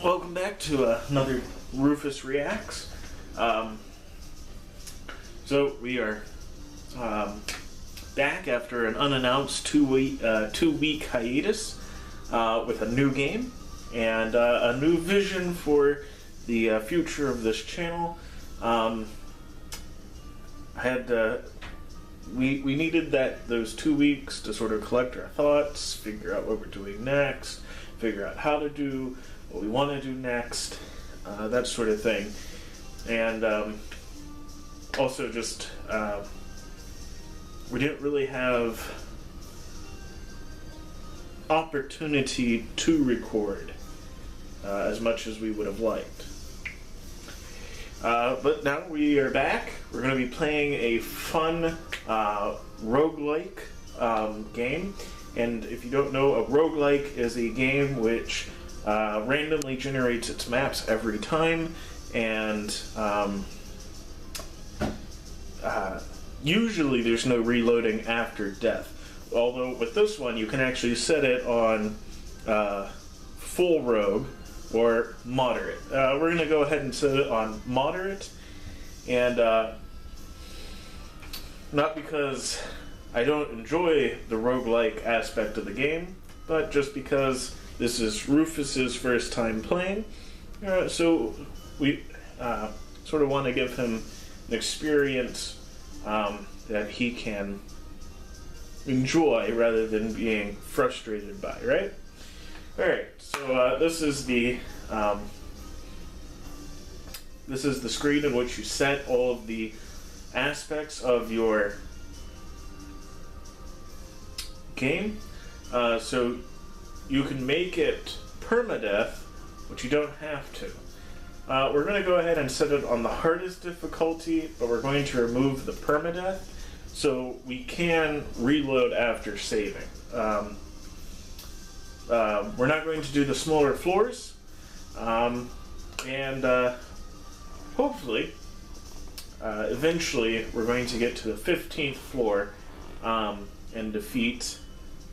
Welcome back to another Rufus Reacts. So we are back after an unannounced two-week hiatus with a new game and a new vision for the future of this channel. We needed those 2 weeks to sort of collect our thoughts, figure out what we're doing next, figure out how to do what we want to do next, that sort of thing. And also just we didn't really have opportunity to record as much as we would have liked. But now we are back. We're going to be playing a fun roguelike game. And if you don't know, a roguelike is a game which randomly generates its maps every time, and usually there's no reloading after death. Although with this one you can actually set it on full rogue or moderate. We're going to go ahead and set it on moderate, and not because I don't enjoy the roguelike aspect of the game, but just because this is Rufus's first time playing, so we sort of want to give him an experience that he can enjoy rather than being frustrated by, right? Alright, so this is the screen in which you set all of the aspects of your game. So you can make it permadeath, but you don't have to. We're going to go ahead and set it on the hardest difficulty, but we're going to remove the permadeath so we can reload after saving. We're not going to do the smaller floors, and hopefully, eventually, we're going to get to the 15th floor and defeat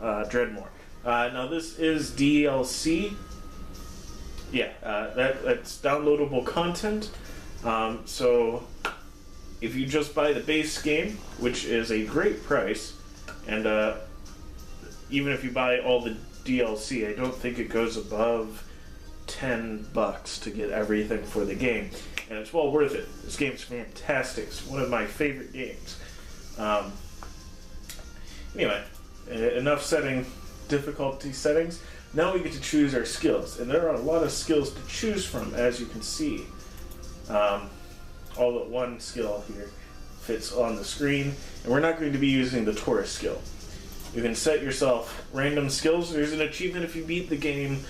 Dredmor. Now this is DLC. Yeah, that's downloadable content. So if you just buy the base game, which is a great price, and even if you buy all the DLC, I don't think it goes above $10 to get everything for the game, and it's well worth it. This game's fantastic. It's one of my favorite games. Anyway, enough difficulty settings. Now we get to choose our skills, and there are a lot of skills to choose from, as you can see. All but one skill here fits on the screen, and we're not going to be using the Taurus skill. You can set yourself random skills. There's an achievement if you beat the game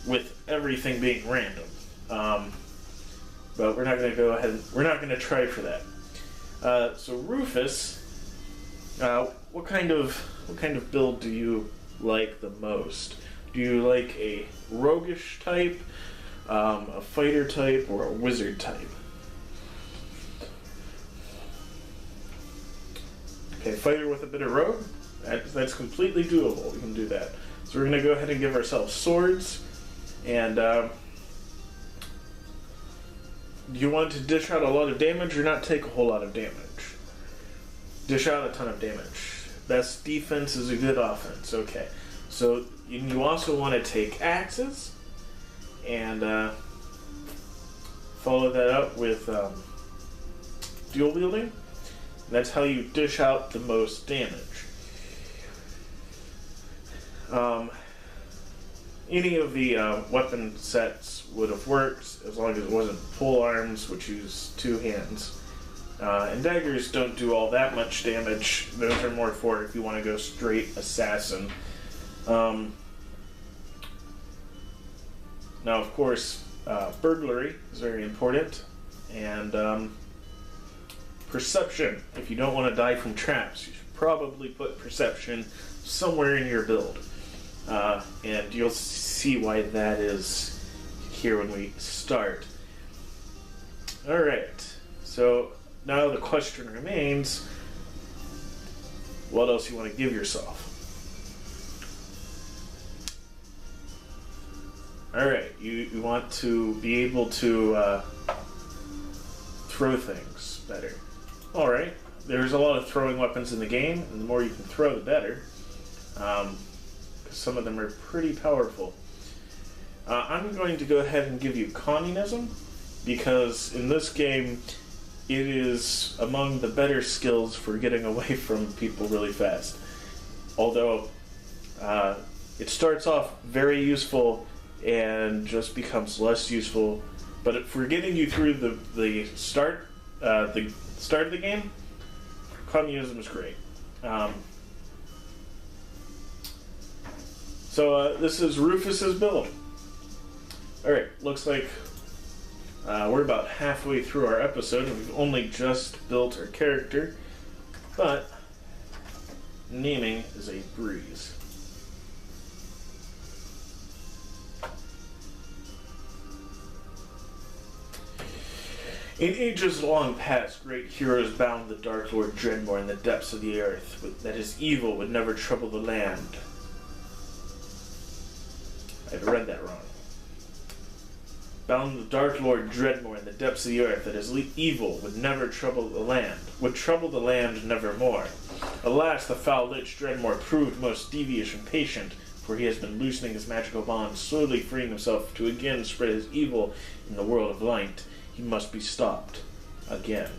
with everything being random, but we're not going to go ahead. We're not going to try for that. So Rufus, what kind of build do you like the most? Do you like a roguish type, a fighter type, or a wizard type? Okay, fighter with a bit of rogue? That's completely doable. We can do that. So we're going to go ahead and give ourselves swords, and do you want to dish out a lot of damage or not take a whole lot of damage? Dish out a ton of damage. Best defense is a good offense. Okay. So you also want to take axes and follow that up with dual wielding. That's how you dish out the most damage. Any of the weapon sets would have worked as long as it wasn't pole arms, which use 2 hands. And daggers don't do all that much damage. Those are more for if you want to go straight assassin. Now, of course, burglary is very important, and perception. If you don't want to die from traps, you should probably put perception somewhere in your build, and you'll see why that is here when we start. Alright, so now the question remains, what else you want to give yourself? Alright, you want to be able to throw things better. Alright, there's a lot of throwing weapons in the game, and the more you can throw, the better. Because some of them are pretty powerful. I'm going to go ahead and give you communism, because in this game, it is among the better skills for getting away from people really fast. Although, it starts off very useful and just becomes less useful, but for getting you through the start of the game, communism is great. So this is Rufus's build. Alright, looks like we're about halfway through our episode, and we've only just built our character, but naming is a breeze. In ages long past, great heroes bound the Dark Lord Dredmor in the depths of the earth, that his evil would never trouble the land. I read that wrong. Bound the Dark Lord Dredmor in the depths of the earth, that his evil would never trouble the land, would trouble the land nevermore. Alas, the foul lich Dredmor proved most devious and patient, for he has been loosening his magical bonds, slowly freeing himself to again spread his evil in the world of light. He must be stopped again.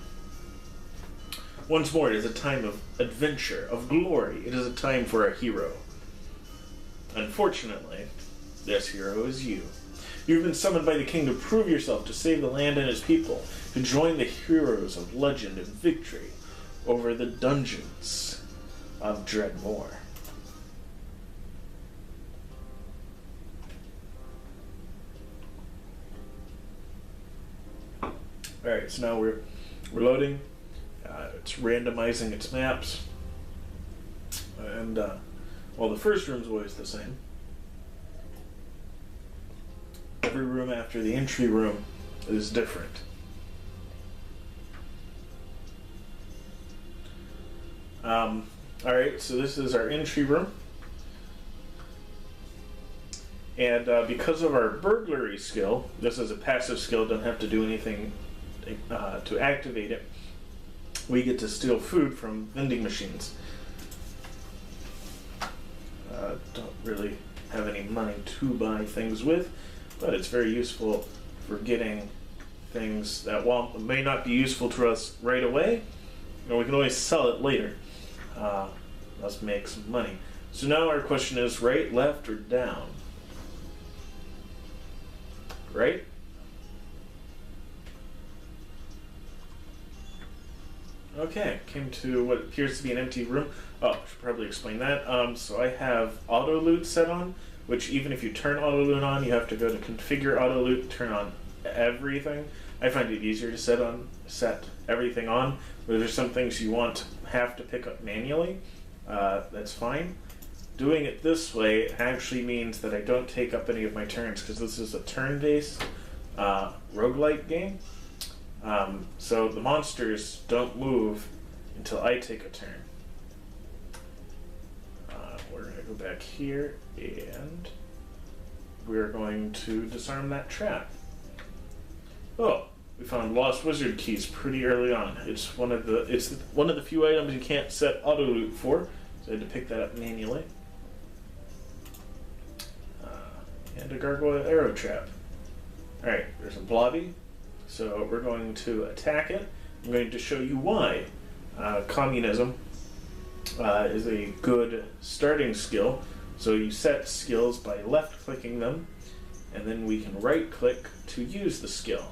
Once more, it is a time of adventure, of glory. It is a time for a hero. Unfortunately, this hero is you. You have been summoned by the king to prove yourself, to save the land and his people, to join the heroes of legend and victory over the Dungeons of Dredmor. Alright, so now we're loading. It's randomizing its maps. And, well, the first room's always the same. Every room after the entry room is different. Alright, so this is our entry room. And because of our burglary skill, this is a passive skill, don't have to do anything to activate it, we get to steal food from vending machines. Don't really have any money to buy things with, but it's very useful for getting things that, while may not be useful to us right away, we can always sell it later. Let's make some money. So now our question is right, left, or down? Right? Okay, came to what appears to be an empty room. Oh, I should probably explain that. So I have auto loot set on, which even if you turn auto loot on, you have to go to configure auto loot, turn on everything. I find it easier to set everything on, but there's some things you have to pick up manually. That's fine. Doing it this way actually means that I don't take up any of my turns, because this is a turn-based roguelike game. So the monsters don't move until I take a turn. We're going to go back here, and we're going to disarm that trap. Oh, we found lost wizard keys pretty early on. It's one of the few items you can't set auto loot for, so I had to pick that up manually. And a gargoyle arrow trap. Alright, there's a blobby, so we're going to attack it. I'm going to show you why communism is a good starting skill. So you set skills by left-clicking them, and then we can right-click to use the skill.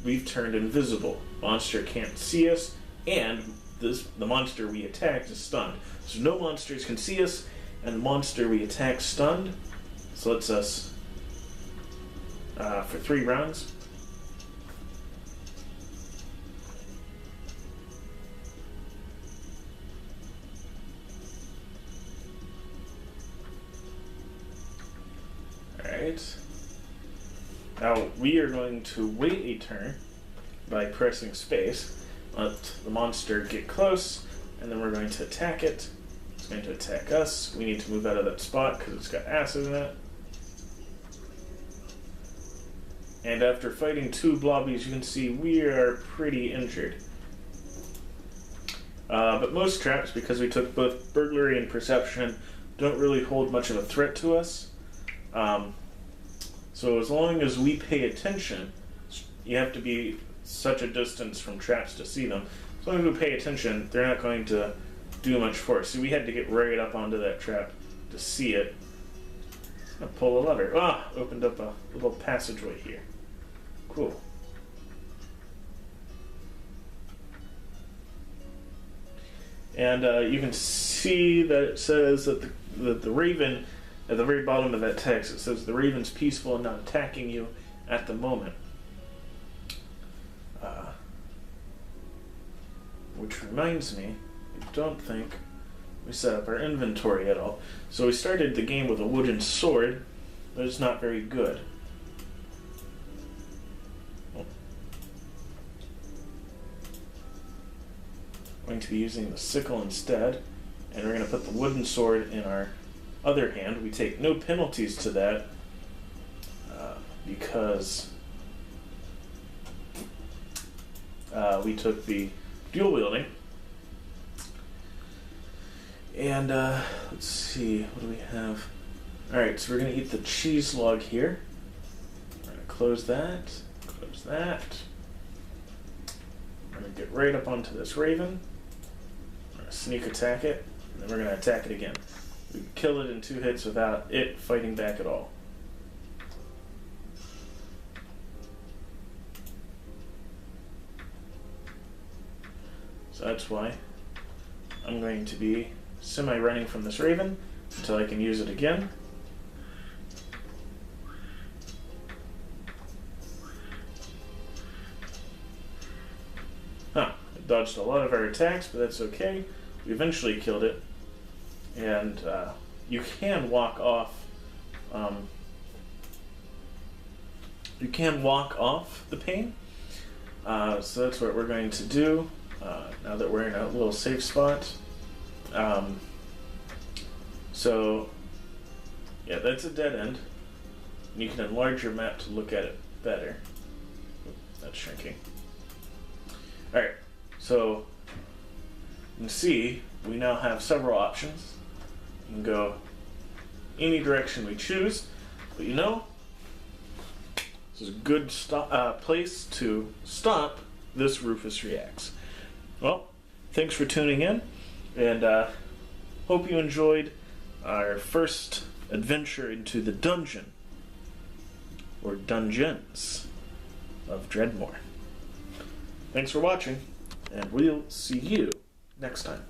We've turned invisible. Monster can't see us, and the monster we attacked is stunned. So no monsters can see us, and the monster we attack stunned. This lets us for 3 rounds. Alright. Now we are going to wait a turn by pressing space. Let the monster get close, and then we're going to attack it. It's going to attack us. We need to move out of that spot because it's got acid in it. And after fighting 2 blobbies, you can see we are pretty injured. But most traps, because we took both burglary and perception, don't really hold much of a threat to us. So as long as we pay attention, you have to be such a distance from traps to see them. As long as we pay attention, they're not going to do much for us. So we had to get right up onto that trap to see it. I'll pull a lever. Ah, opened up a little passageway here. Cool. And you can see that it says that the raven, at the very bottom of that text, it says the raven's peaceful and not attacking you at the moment. Which reminds me, I don't think we set up our inventory at all. So we started the game with a wooden sword, but it's not very good. Going to be using the sickle instead, and we're going to put the wooden sword in our other hand. We take no penalties to that because we took the dual wielding. And let's see, what do we have? Alright, so we're going to eat the cheese log here. We're going to close that, close that. We're going to get right up onto this raven. We're going to sneak attack it, and then we're going to attack it again. We can kill it in 2 hits without it fighting back at all. So that's why I'm going to be semi-running from this raven until I can use it again. It dodged a lot of our attacks, but that's okay. We eventually killed it. And you can walk off. You can walk off the pane. So that's what we're going to do now that we're in a little safe spot. So yeah, that's a dead end. You can enlarge your map to look at it better. That's shrinking. Alright, so you can see we now have several options. You can go any direction we choose, but you know, this is a good place to stop this Rufus Reacts. Well, thanks for tuning in, and hope you enjoyed our first adventure into the dungeon, or Dungeons of Dredmor. Thanks for watching, and we'll see you next time.